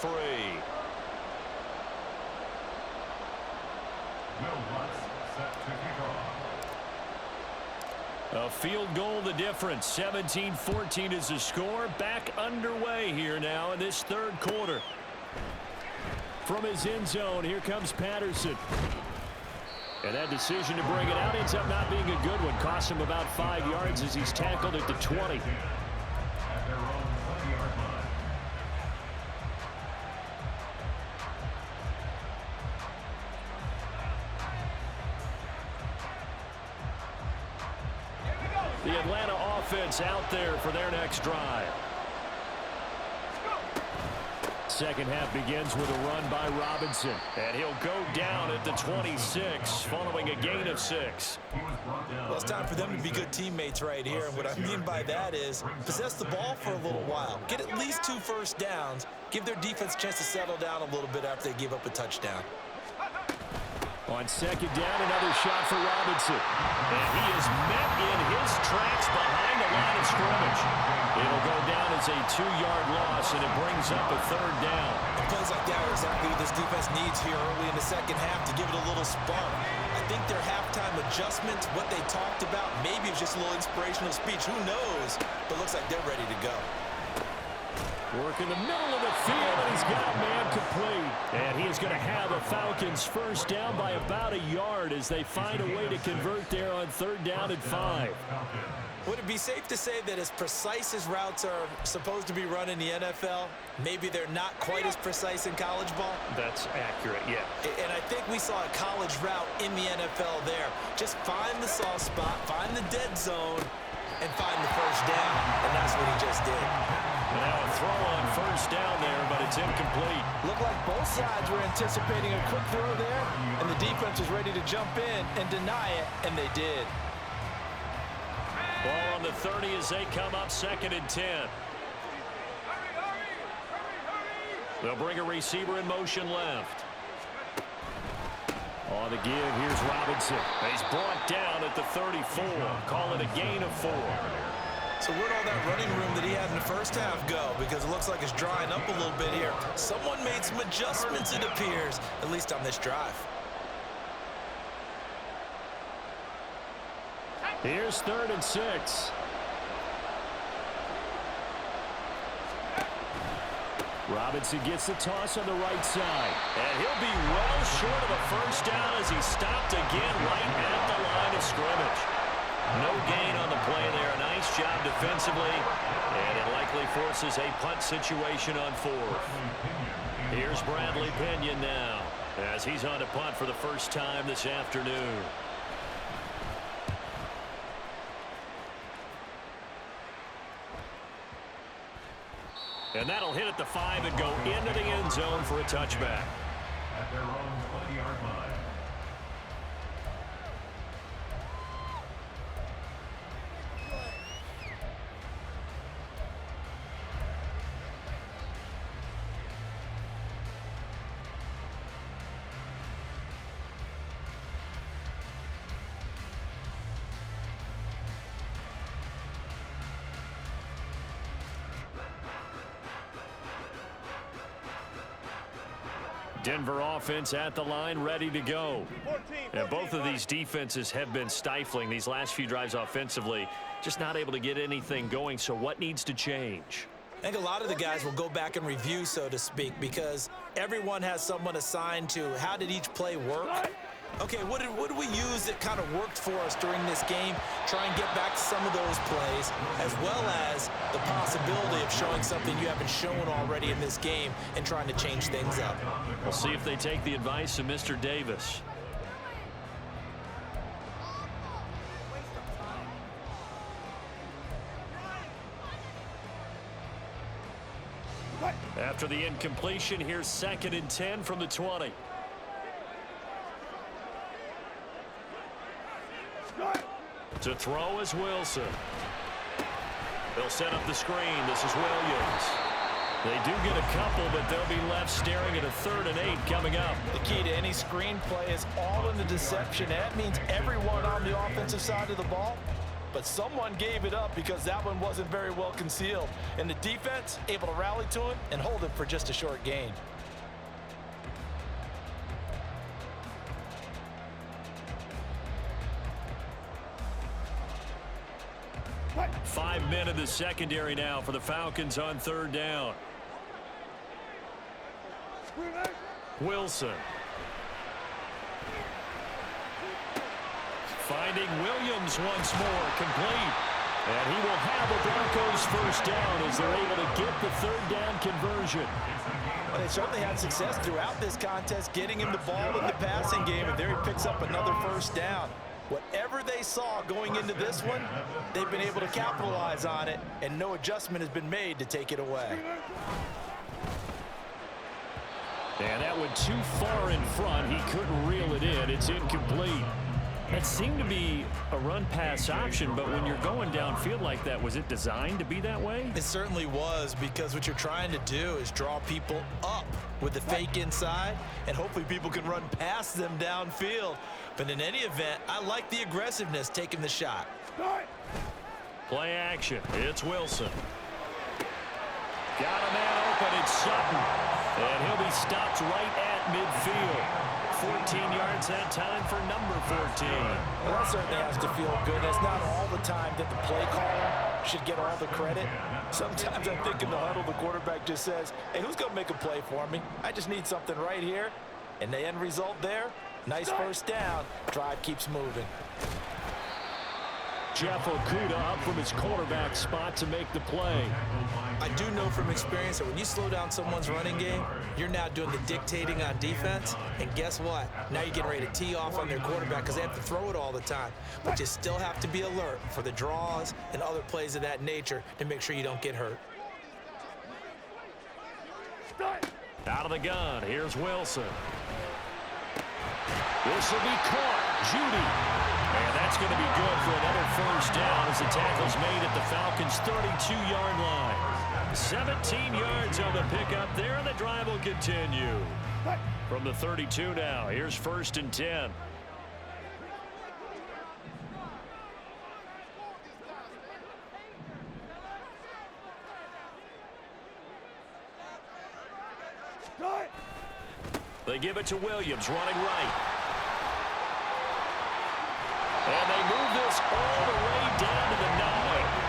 three. A field goal the difference. 17-14 is the score. Back underway here now in this third quarter. From his end zone, here comes Patterson. And that decision to bring it out ends up not being a good one. Cost him about 5 yards as he's tackled at the 20. The Atlanta offense out there for their next drive. Second half begins with a run by Robinson. And he'll go down at the 26 following a gain of 6. Well, it's time for them to be good teammates right here. And what I mean by that is possess the ball for a little while. Get at least 2 first downs. Give their defense a chance to settle down a little bit after they give up a touchdown. On second down, another shot for Robinson. And he is met in his tracks behind the line of scrimmage. It'll go down as a 2-yard loss, and it brings up a third down. And plays like that are exactly what this defense needs here early in the second half to give it a little spark. I think their halftime adjustments, what they talked about, maybe it's just a little inspirational speech. Who knows? But it looks like they're ready to go. Work in the middle of the field, and he's got a man complete. And he is going to have a Falcons first down by about a yard as they find a way to convert there on third down and 5. Would it be safe to say that as precise as routes are supposed to be run in the NFL, maybe they're not quite as precise in college ball? That's accurate, yeah. And I think we saw a college route in the NFL there. Just find the soft spot, find the dead zone, and find the first down. And that's what he just did. Now a throw on first down there, but it's incomplete. Looked like both sides were anticipating a quick throw there, and the defense was ready to jump in and deny it, and they did. Ball on the 30 as they come up second and 10. They'll bring a receiver in motion left. On the give, here's Robinson. He's brought down at the 34. Call it a gain of 4. So where'd all that running room that he had in the first half go? Because it looks like it's drying up a little bit here. Someone made some adjustments, it appears, at least on this drive. Here's third and 6. Robinson gets the toss on the right side. And he'll be well short of a first down as he's stopped again right at the line of scrimmage. No gain on the play there. Nice job defensively. And it likely forces a punt situation on 4th. Here's Bradley Pinion now as he's on to punt for the first time this afternoon. And that'll hit at the 5 and go into the end zone for a touchback. At their own 20-yard line. Denver offense at the line, ready to go. And both of these defenses have been stifling these last few drives offensively, just not able to get anything going. So what needs to change? I think a lot of the guys will go back and review, so to speak, because everyone has someone assigned to how did each play work. Okay, what did we use that kind of worked for us during this game? Try and get back to some of those plays, as well as the possibility of showing something you haven't shown already in this game and trying to change things up. We'll see if they take the advice of Mr. Davis. After the incompletion, here's second and 10 from the 20. To throw is Wilson. They'll set up the screen. This is Williams. They do get a couple, but they'll be left staring at a 3rd and 8 coming up. The key to any screen play is all in the deception. That means everyone on the offensive side of the ball but someone gave it up because that one wasn't very well concealed. And the defense able to rally to him and hold it for just a short gain. Five men in the secondary now for the Falcons on third down. Wilson. Finding Williams once more, complete. And he will have the Broncos first down as they're able to get the third down conversion. Well, they certainly had success throughout this contest getting him the ball in the passing game, and there he picks up another first down. Whatever they saw going into this one, they've been able to capitalize on it, and no adjustment has been made to take it away. And that went too far in front. He couldn't reel it in. It's incomplete. It seemed to be a run-pass option, but when you're going downfield like that, was it designed to be that way? It certainly was, because what you're trying to do is draw people up with the fake inside, and hopefully people can run past them downfield. But in any event, I like the aggressiveness taking the shot. Play action. It's Wilson. Got a man open. It's Sutton. And he'll be stopped right at midfield. 14 yards that time for number 14. Well, that certainly has to feel good. It's not all the time that the play caller should get all the credit. Sometimes I think in the huddle, the quarterback just says, hey, who's going to make a play for me? I just need something right here. And the end result there, nice first down. Drive keeps moving. Jeff Okudah up from his quarterback spot to make the play. I do know from experience that when you slow down someone's running game, you're now doing the dictating on defense. And guess what? Now you're getting ready to tee off on their quarterback because they have to throw it all the time. But you still have to be alert for the draws and other plays of that nature to make sure you don't get hurt. Out of the gun, here's Wilson. This will be caught. Judy. And that's going to be good for another first down as the tackle's made at the Falcons' 32-yard line. 17 yards on the pickup there, and the drive will continue. From the 32 now, here's 1st and 10. They give it to Williams, running right. And they move this all the way down to the 9.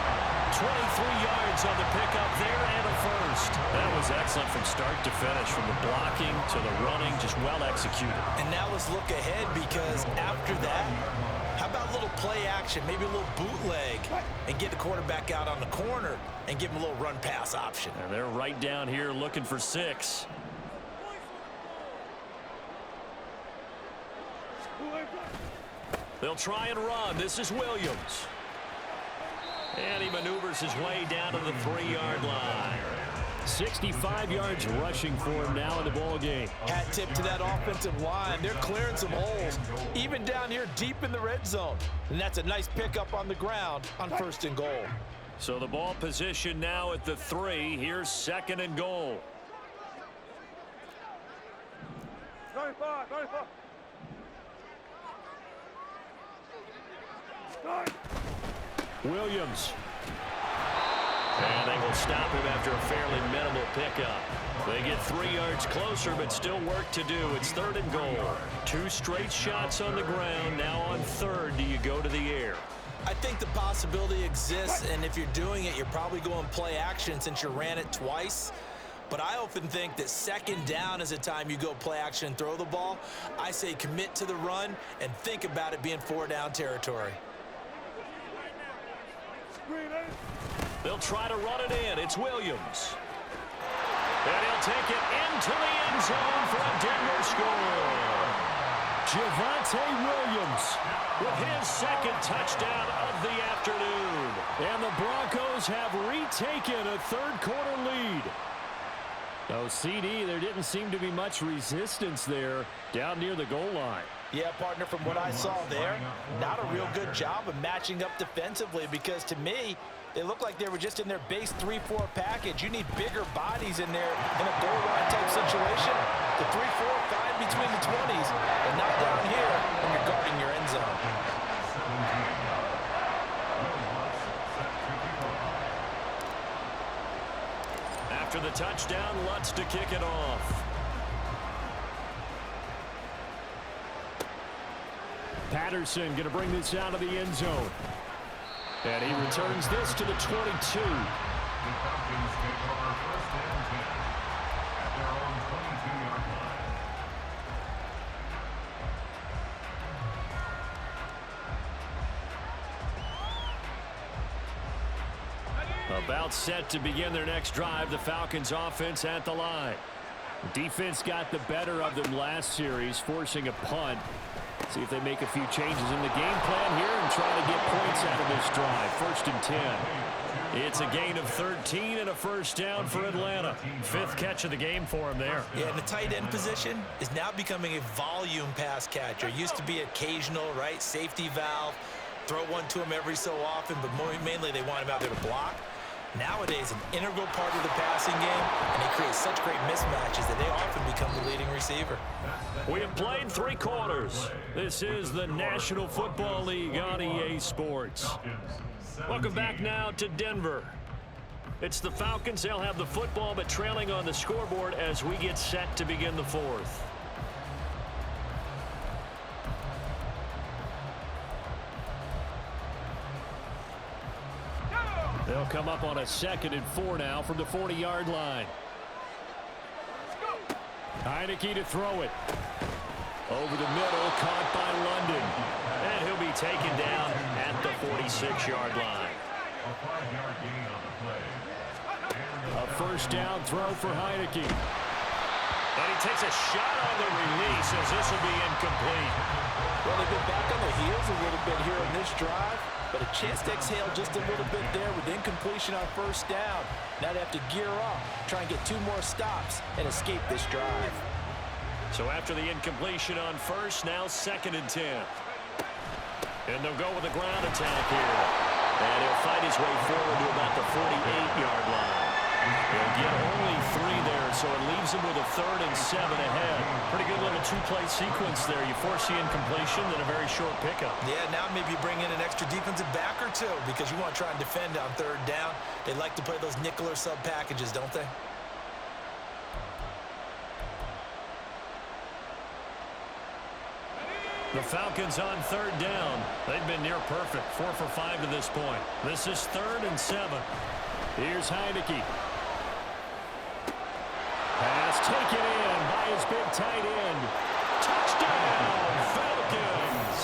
23 yards on the pickup there and a first. That was excellent from start to finish, from the blocking to the running, just well executed. And now let's look ahead, because after that, how about a little play action, maybe a little bootleg, and get the quarterback out on the corner and give him a little run pass option. And they're right down here looking for 6. They'll try and run. This is Williams. And he maneuvers his way down to the 3-yard line. 65 yards rushing for him now in the ball game. Hat tip to that offensive line. They're clearing some holes, even down here deep in the red zone. And that's a nice pickup on the ground on 1st and goal. So the ball position now at the 3. Here's 2nd and goal. Williams. And they will stop him after a fairly minimal pickup. They get 3 yards closer, but still work to do. It's 3rd and goal. 2 straight shots on the ground. Now on 3rd, do you go to the air? I think the possibility exists, and if you're doing it, you're probably going play action since you ran it twice. But I often think that 2nd down is the time you go play action and throw the ball. I say commit to the run and think about it being 4-down territory. They'll try to run it in. It's Williams. And he'll take it into the end zone for a Denver score. Javonte Williams with his 2nd touchdown of the afternoon. And the Broncos have retaken a 3rd-quarter lead. Oh, CD, there didn't seem to be much resistance there down near the goal line. Yeah, partner, from what I saw there, not a real good job of matching up defensively, because to me, they look like they were just in their base 3-4 package. You need bigger bodies in there in a goal line type situation. The 3-4, 5 between the 20s, and not down here when you're guarding your end zone. touchdown, Lutz to kick it off. Patterson going to bring this out of the end zone. And he returns this to the 22. About set to begin their next drive. The Falcons offense at the line. Defense got the better of them last series, forcing a punt. See if they make a few changes in the game plan here and try to get points out of this drive. 1st and 10. It's a gain of 13 and a first down for Atlanta. 5th catch of the game for him there. Yeah, and the tight end position is now becoming a volume pass catcher. Used to be occasional, right? Safety valve. Throw one to him every so often, but mainly they want him out there to block. Nowadays, an integral part of the passing game, and they create such great mismatches that they often become the leading receiver. We have played 3 quarters. This is the National Football League on EA Sports. Welcome back now to Denver. It's the Falcons. They'll have the football, but trailing on the scoreboard as we get set to begin the 4th. They'll come up on a 2nd and 4 now from the 40-yard line. Heineke to throw it. Over the middle, caught by London. And he'll be taken down at the 46-yard line. A first down throw for Heineke. And he takes a shot on the release as this will be incomplete. Well, they've been back on their heels a little bit here on this drive, but a chance to exhale just a little bit there with incompletion on first down. Now they have to gear up, try and get 2 more stops and escape this drive. So after the incompletion on first, now 2nd and 10. And they'll go with a ground attack here. And he'll fight his way forward to about the 48-yard line. He'll get only 3 there, so it leaves him with a 3rd and 7 ahead. Pretty good little 2-play sequence there. You force the incompletion, then a very short pickup. Yeah, now maybe bring in an extra defensive back or 2 because you want to try and defend on 3rd down. They like to play those nickel or sub packages, don't they? The Falcons on 3rd down. They've been near perfect. 4 for 5 to this point. This is 3rd and 7. Here's Heineke. Pass taken in by his big tight end. Touchdown, Falcons!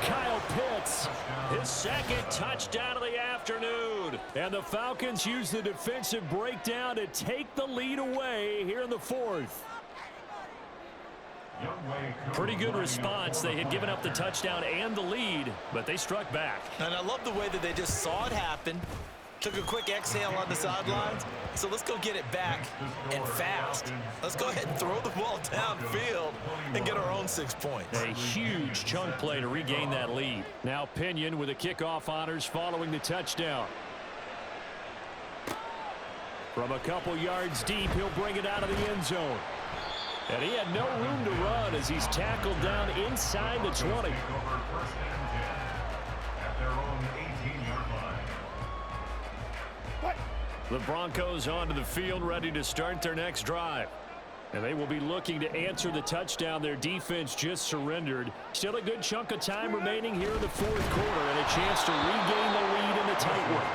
Kyle Pitts, his 2nd touchdown of the afternoon. And the Falcons use the defensive breakdown to take the lead away here in the 4th. Pretty good response. They had given up the touchdown and the lead, but they struck back. And I love the way that they just saw it happen. Took a quick exhale on the sidelines. So let's go get it back and fast. Let's go ahead and throw the ball downfield and get our own 6 points. A huge chunk play to regain that lead. Now Pinion with the kickoff honors following the touchdown. From a couple yards deep, he'll bring it out of the end zone. And he had no room to run as he's tackled down inside the 20. The Broncos onto the field, ready to start their next drive. And they will be looking to answer the touchdown their defense just surrendered. Still a good chunk of time remaining here in the 4th quarter and a chance to regain the lead in the tight one.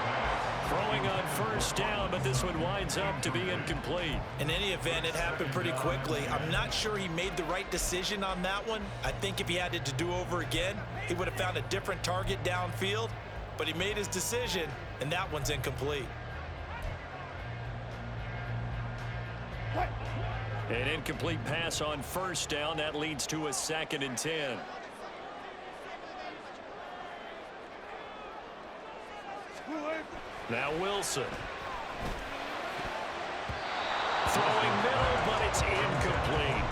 Throwing on first down, but this one winds up to be incomplete. In any event, it happened pretty quickly. I'm not sure he made the right decision on that one. I think if he had it to do over again, he would have found a different target downfield. But he made his decision, and that one's incomplete. An incomplete pass on first down. That leads to a 2nd and 10. Now Wilson. Throwing middle, but it's incomplete.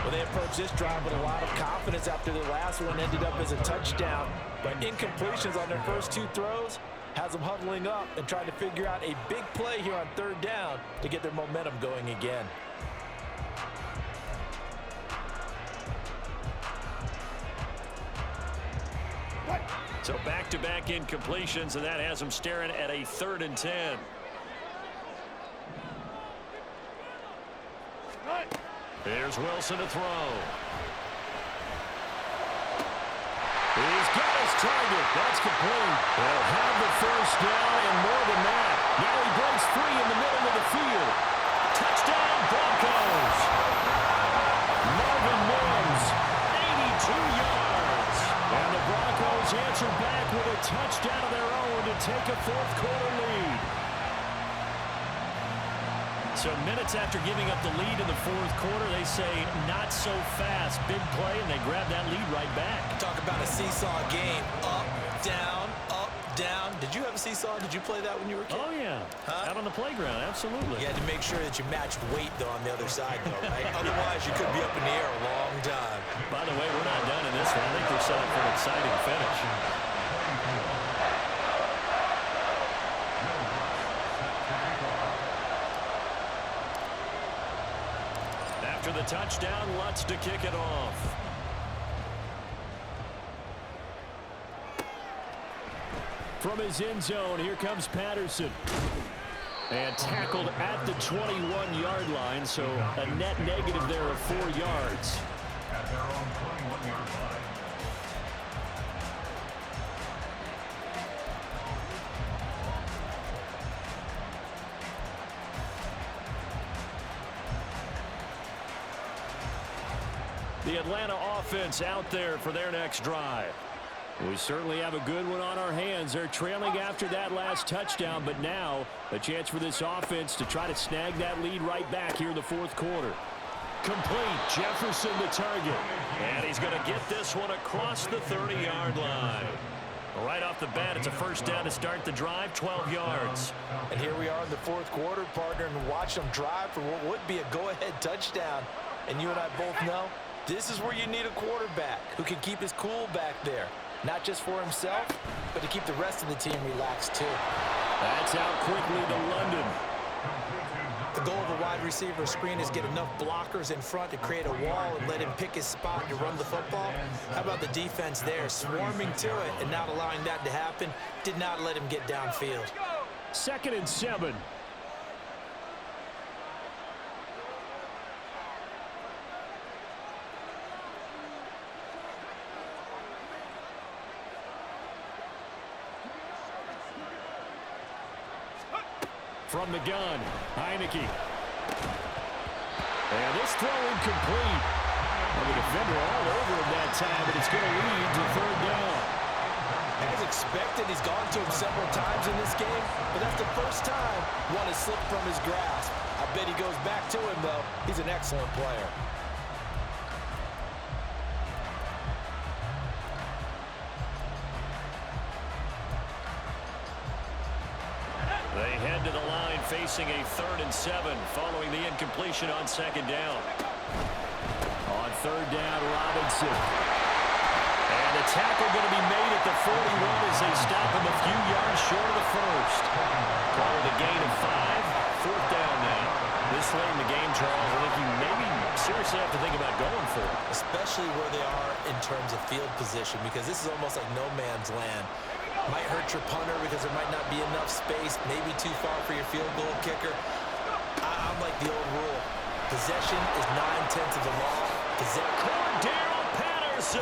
Well, they approached this drive with a lot of confidence after the last one ended up as a touchdown. But incompletions on their first 2 throws has them huddling up and trying to figure out a big play here on 3rd down to get their momentum going again. So back-to-back incompletions, and that has them staring at a 3rd and 10. Here's Wilson to throw. He's got his target. That's complete. They'll have the first down and more than that. Now he breaks free in the middle of the field. Touchdown, Broncos. Marvin Mims, 82 yards. And the Broncos answer back with a touchdown of their own to take a fourth-quarter lead. So minutes after giving up the lead in the fourth quarter, they say not so fast. Big play, and they grab that lead right back. Talk about a seesaw game. Up, down, up, down. Did you have a seesaw? Did you play that when you were a kid? Oh, yeah. Huh? Out on the playground, absolutely. You had to make sure that you matched weight, though, on the other side, though, right? Otherwise, you could be up in the air a long time. By the way, we're not done in this one. I think they're set up for an exciting finish. After the touchdown, Lutz to kick it off. From his end zone, here comes Patterson. And tackled at the 21-yard line, so a net negative there of 4 yards. At their own 21-yard line. The Atlanta offense out there for their next drive. We certainly have a good one on our hands. They're trailing after that last touchdown, but now a chance for this offense to try to snag that lead right back here in the fourth quarter. Complete. Jefferson the target. And he's going to get this one across the 30-yard line. Right off the bat, it's a first down to start the drive, 12 yards. And here we are in the fourth quarter, partner, and watch them drive for what would be a go-ahead touchdown. And you and I both know this is where you need a quarterback who can keep his cool back there. Not just for himself, but to keep the rest of the team relaxed, too. That's out quickly to London. The goal of a wide receiver screen is get enough blockers in front to create a wall and let him pick his spot to run the football. How about the defense there, swarming to it and not allowing that to happen? Did not let him get downfield. 2nd and 7. From the gun, Heineke. And this throw incomplete. Well, the defender all over him that time, but it's going to lead to 3rd down. As expected, he's gone to him several times in this game, but that's the first time one has slipped from his grasp. I bet he goes back to him, though. He's an excellent player. They head to the line facing a 3rd and 7 following the incompletion on 2nd down. On 3rd down, Robinson. And the tackle going to be made at the 41 as they stop him a few yards short of the first. Call it a gain of 5. 4th down now. This late in the game, Charles, I think you maybe seriously have to think about going for it. Especially where they are in terms of field position, because this is almost like no man's land. Might hurt your punter because there might not be enough space, maybe too far for your field goal kicker. I'm like the old rule. Possession is 9/10 of the law. Cordero Patterson.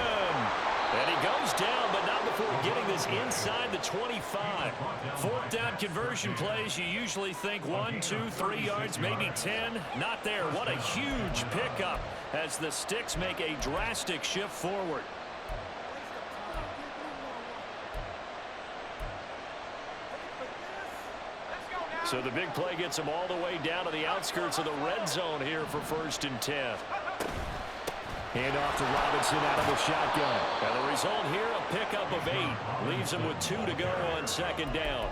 And he goes down, but not before getting this inside the 25. 4th down conversion plays, you usually think 1, 2, 3 yards, maybe 10. Not there. What a huge pickup as the Sticks make a drastic shift forward. So the big play gets them all the way down to the outskirts of the red zone here for 1st and 10. Hand off to Robinson out of the shotgun. And the result here, a pickup of 8. Leaves them with 2 to go on 2nd down.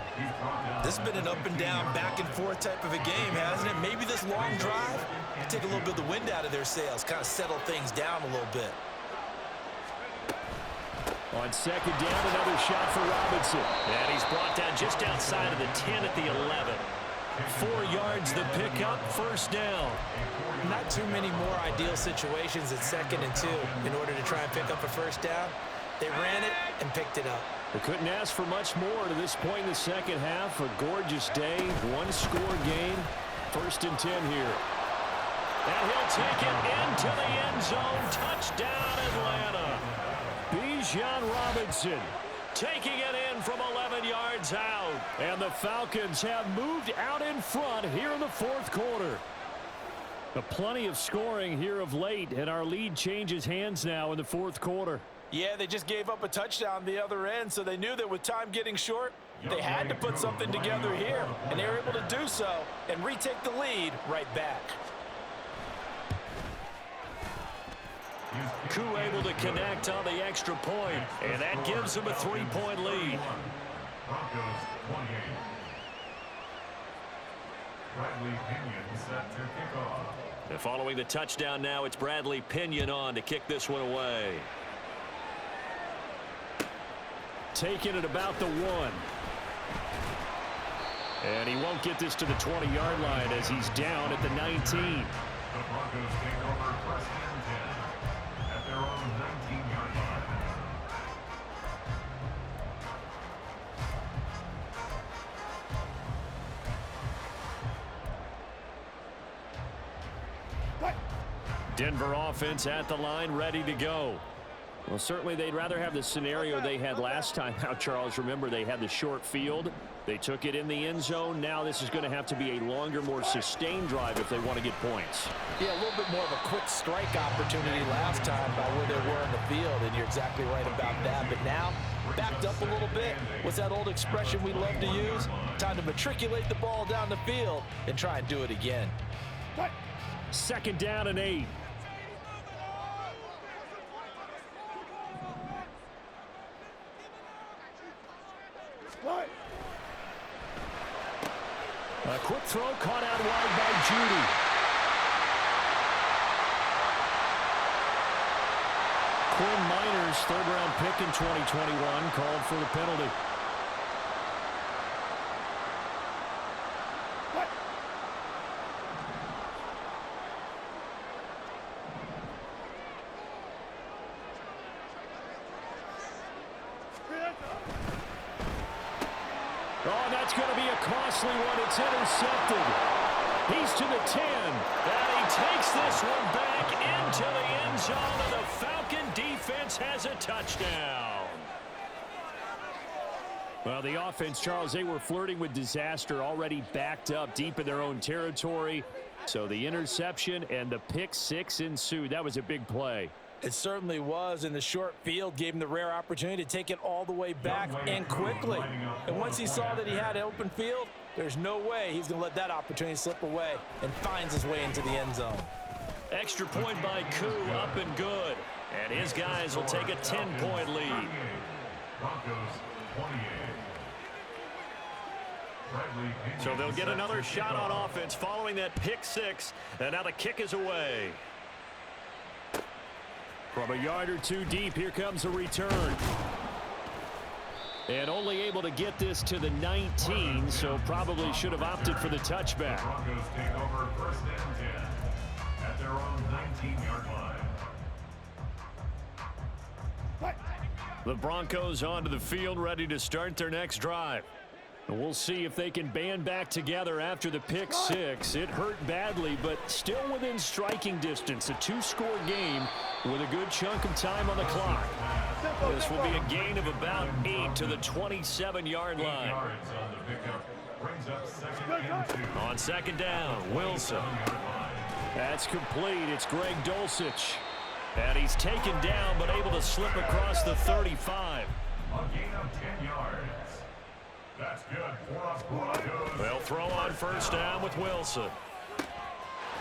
This has been an up and down, back and forth type of a game, hasn't it? Maybe this long drive can take a little bit of the wind out of their sails, kind of settle things down a little bit. On 2nd down, another shot for Robinson. And he's brought down just outside of the 10 at the 11. 4 yards the pickup, 1st down. Not too many more ideal situations at 2nd and 2 in order to try and pick up a 1st down. They ran it and picked it up. They couldn't ask for much more to this point in the 2nd half. A gorgeous day, 1-score game. 1st and 10 here. And he'll take it into the end zone. Touchdown, Atlanta. Bijan Robinson taking it in from 11 yards out. And the Falcons have moved out in front here in the fourth quarter. Plenty of scoring here of late, and our lead changes hands now in the fourth quarter. Yeah, they just gave up a touchdown the other end, so they knew that with time getting short, they had to put something together here, and they were able to do so and retake the lead right back. Koo able to connect on the extra point, and that gives them a 3-point lead. Broncos 28. Bradley Pinion set to kick off. And following the touchdown now, it's Bradley Pinion on to kick this one away. Taking it about the 1. And he won't get this to the 20-yard line as he's down at the 19. The Broncos take over first and 10 at their own 19-yard line. Denver offense at the line, ready to go. Well, certainly they'd rather have the scenario they had last time out, Charles. Remember, they had the short field. They took it in the end zone. Now this is going to have to be a longer, more sustained drive if they want to get points. Yeah, a little bit more of a quick strike opportunity last time by where they were in the field, and you're exactly right about that. But now, backed up a little bit. What's that old expression we love to use? Time to matriculate the ball down the field and try and do it again. Second down and 8. A quick throw caught out wide by Judy. Quinn Miners, third-round pick in 2021, called for the penalty. Oh, that's going to be a costly one. It's intercepted. He's to the 10. And he takes this one back into the end zone, and the Falcon defense has a touchdown. Well, the offense, Charles, they were flirting with disaster, already backed up deep in their own territory. So the interception and the pick six ensued. That was a big play. It certainly was, and the short field gave him the rare opportunity to take it all the way back and quickly. And once he saw that he had an open field, there's no way he's going to let that opportunity slip away, and finds his way into the end zone. Extra point by Koo, up and good. And his guys will take a 10-point lead. Broncos 28. So they'll get another shot on offense following that pick six. And now the kick is away. From a yard or two deep, here comes a return. And only able to get this to the 19, so probably should have opted for the touchback. Broncos take over first and 10 at their own 19-yard line. The Broncos onto the field, ready to start their next drive. And we'll see if they can band back together after the pick six. It hurt badly, but still within striking distance. A two-score game with a good chunk of time on the clock. This will be a gain of about 8 to the 27-yard line. On second down, Wilson. That's complete. It's Greg Dulcich. And he's taken down, but able to slip across the 35. A gain of 10 yards. That's good for us, Broncos. They'll throw on first down with Wilson.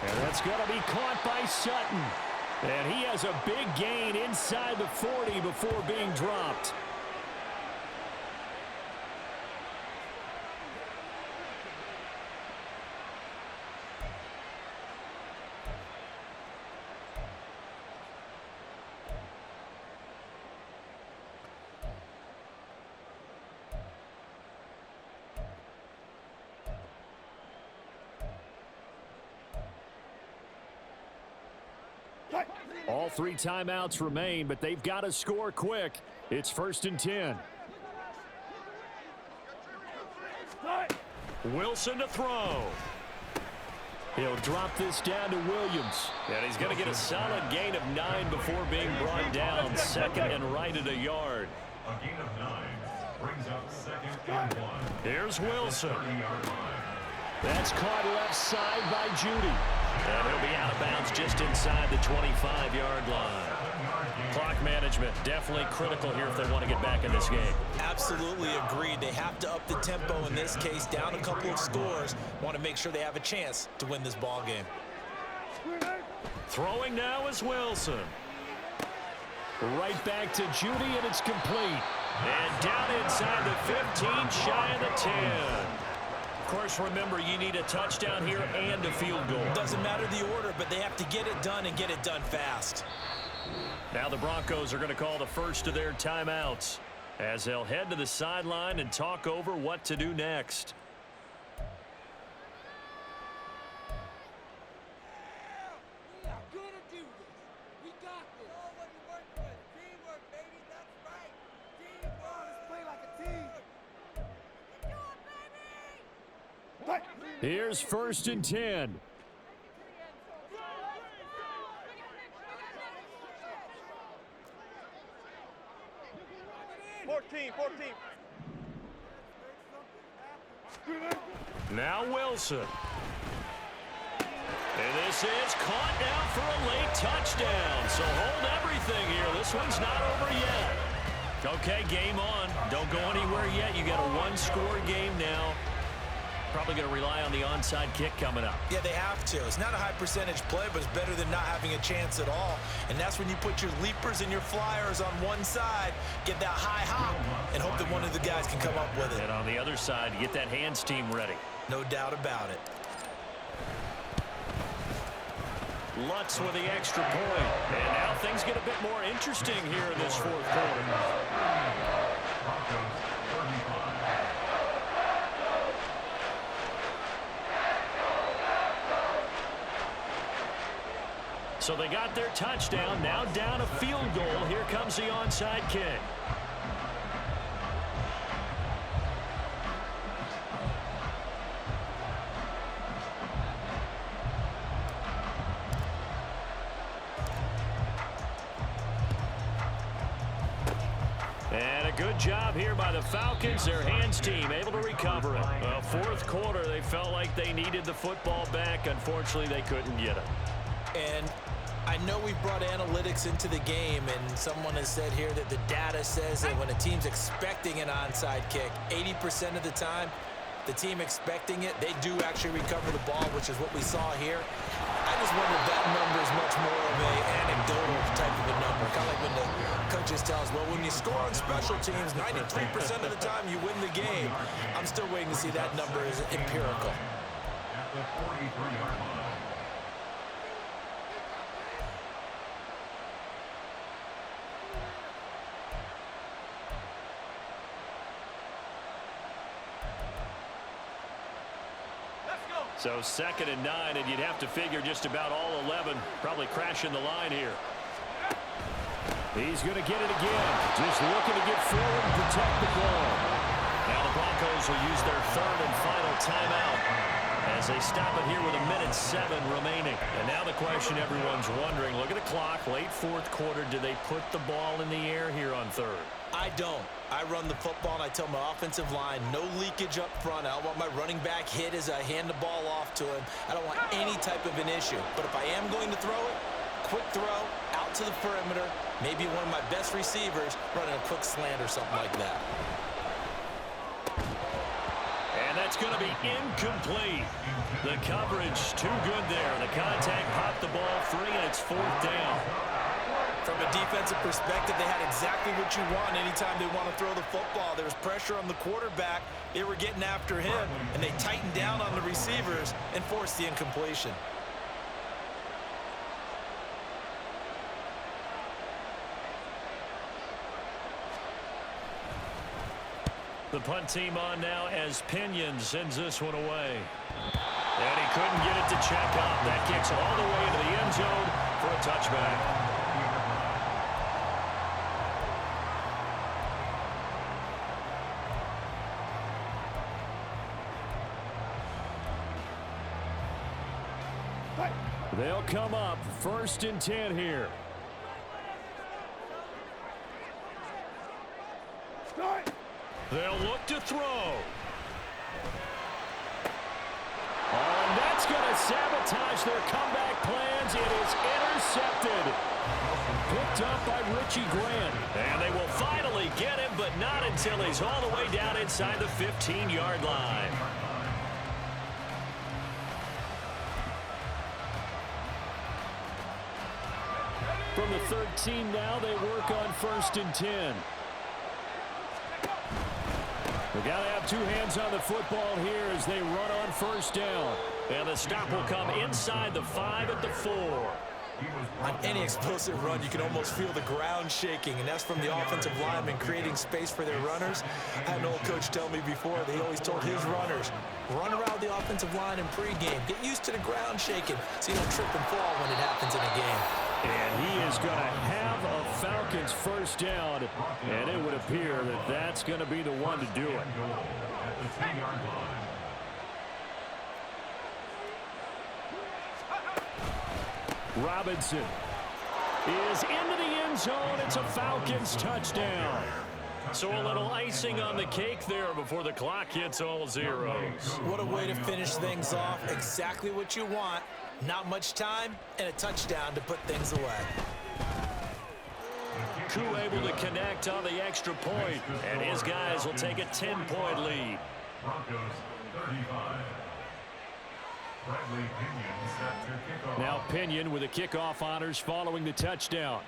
And that's going to be caught by Sutton. And he has a big gain inside the 40 before being dropped. All three timeouts remain, but they've got to score quick. It's first and 10. Wilson to throw. He'll drop this down to Williams. And he's going to get a solid gain of 9 before being brought down. Second and right at a yard. A gain of 9 brings up second and 1. Here's Wilson. 30-yard line. That's caught left side by Judy. And he'll be out of bounds just inside the 25-yard line. Clock management definitely critical here if they want to get back in this game. Absolutely agreed. They have to up the tempo in this case, down a couple of scores. Want to make sure they have a chance to win this ball game. Throwing now is Wilson. Right back to Judy, and it's complete. And down inside the 15, shy of the 10. Of course, remember, you need a touchdown here and a field goal. Doesn't matter the order, but they have to get it done and get it done fast. Now the Broncos are going to call the first of their timeouts as they'll head to the sideline and talk over what to do next. Here's 1st and 10. Now Wilson. And this is caught now for a late touchdown. So hold everything here. This one's not over yet. Okay, game on. Don't go anywhere yet. You got a one-score game now. Probably going to rely on the onside kick coming up. Yeah, they have to. It's not a high percentage play, but it's better than not having a chance at all. And that's when you put your leapers and your flyers on one side, get that high hop, and hope that one of the guys can come up with it. And on the other side, get that hands team ready. No doubt about it. Lutz with the extra point. And now things get a bit more interesting here in this fourth quarter. Broncos 35. So they got their touchdown, now down a field goal. Here comes the onside kick. And a good job here by the Falcons. Their hands team able to recover it. Well, fourth quarter, they felt like they needed the football back. Unfortunately, they couldn't get it. And I know we brought analytics into the game, and someone has said here that the data says that when a team's expecting an onside kick, 80% of the time, the team expecting it, they do actually recover the ball, which is what we saw here. I just wonder if that number is much more of an anecdotal type of a number. Kind of like when the coaches tell us, well, when you score on special teams, 93% of the time you win the game. I'm still waiting to see that number is empirical. At the 43-yard line. So 2nd and 9, and you'd have to figure just about all 11 probably crashing the line here. He's going to get it again. Just looking to get forward and protect the ball. Now the Broncos will use their 3rd and final timeout as they stop it here with 1:07 remaining. And now the question everyone's wondering, look at the clock, late fourth quarter, do they put the ball in the air here on 3rd? I don't. I run the football, and I tell my offensive line, no leakage up front. I don't want my running back hit as I hand the ball off to him. I don't want any type of an issue. But if I am going to throw it, quick throw, out to the perimeter, maybe one of my best receivers running a quick slant or something like that. And that's going to be incomplete. The coverage too good there. The contact popped the ball free, and it's 4th down. From a defensive perspective, they had exactly what you want anytime they want to throw the football. There was pressure on the quarterback. They were getting after him, and they tightened down on the receivers and forced the incompletion. The punt team on now as Pinion sends this one away. And he couldn't get it to check up. That kicks all the way into the end zone for a touchback. They'll come up 1st and 10 here. They'll look to throw. Oh, and that's going to sabotage their comeback plans. It is intercepted. Picked up by Richie Grant. And they will finally get him, but not until he's all the way down inside the 15-yard line. From the 13 now, they work on 1st and 10. They got to have two hands on the football here as they run on 1st down. And the stop will come inside the 5 at the 4. On any explosive run, you can almost feel the ground shaking, and that's from the offensive linemen creating space for their runners. I had an old coach tell me before that he always told his runners, run around the offensive line in pregame. Get used to the ground shaking so you don't trip and fall when it happens in a game. And he is going to have a Falcons 1st down, and it would appear that that's going to be the one to do it. Robinson is into the end zone. It's a Falcons touchdown. So a little icing on the cake there before the clock hits all zeros. What a way to finish things off. Exactly what you want. Not much time and a touchdown to put things away. Koo able to connect on the extra point, and his guys will take a 10-point lead. Broncos 35. Now Pinion with the kickoff honors following the touchdown.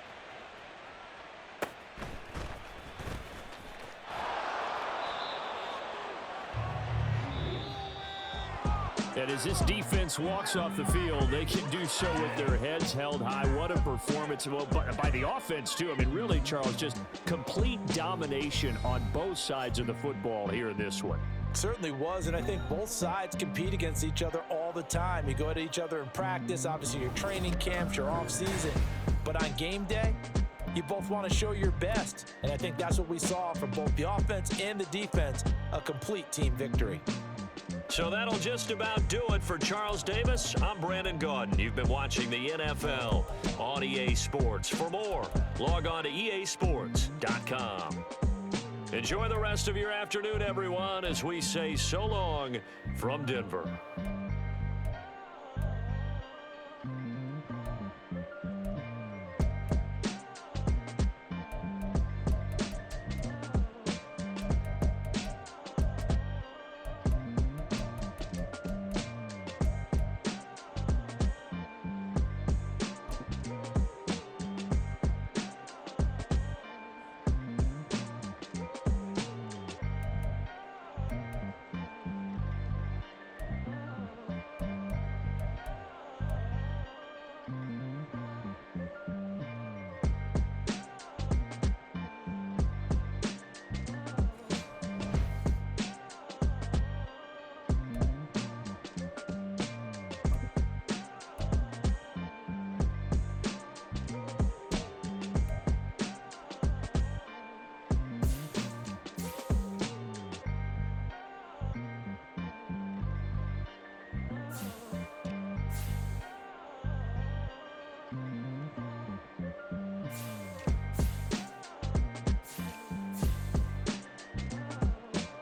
And as this defense walks off the field, they can do so with their heads held high. What a performance by the offense, too. I mean, really, Charles, just complete domination on both sides of the football here in this one. Certainly was, and I think both sides compete against each other all the time. You go at each other in practice, obviously your training camps, your off-season. But on game day, you both want to show your best. And I think that's what we saw from both the offense and the defense, a complete team victory. So that'll just about do it for Charles Davis. I'm Brandon Gaudin. You've been watching the NFL on EA Sports. For more, log on to easports.com. Enjoy the rest of your afternoon, everyone, as we say so long from Denver.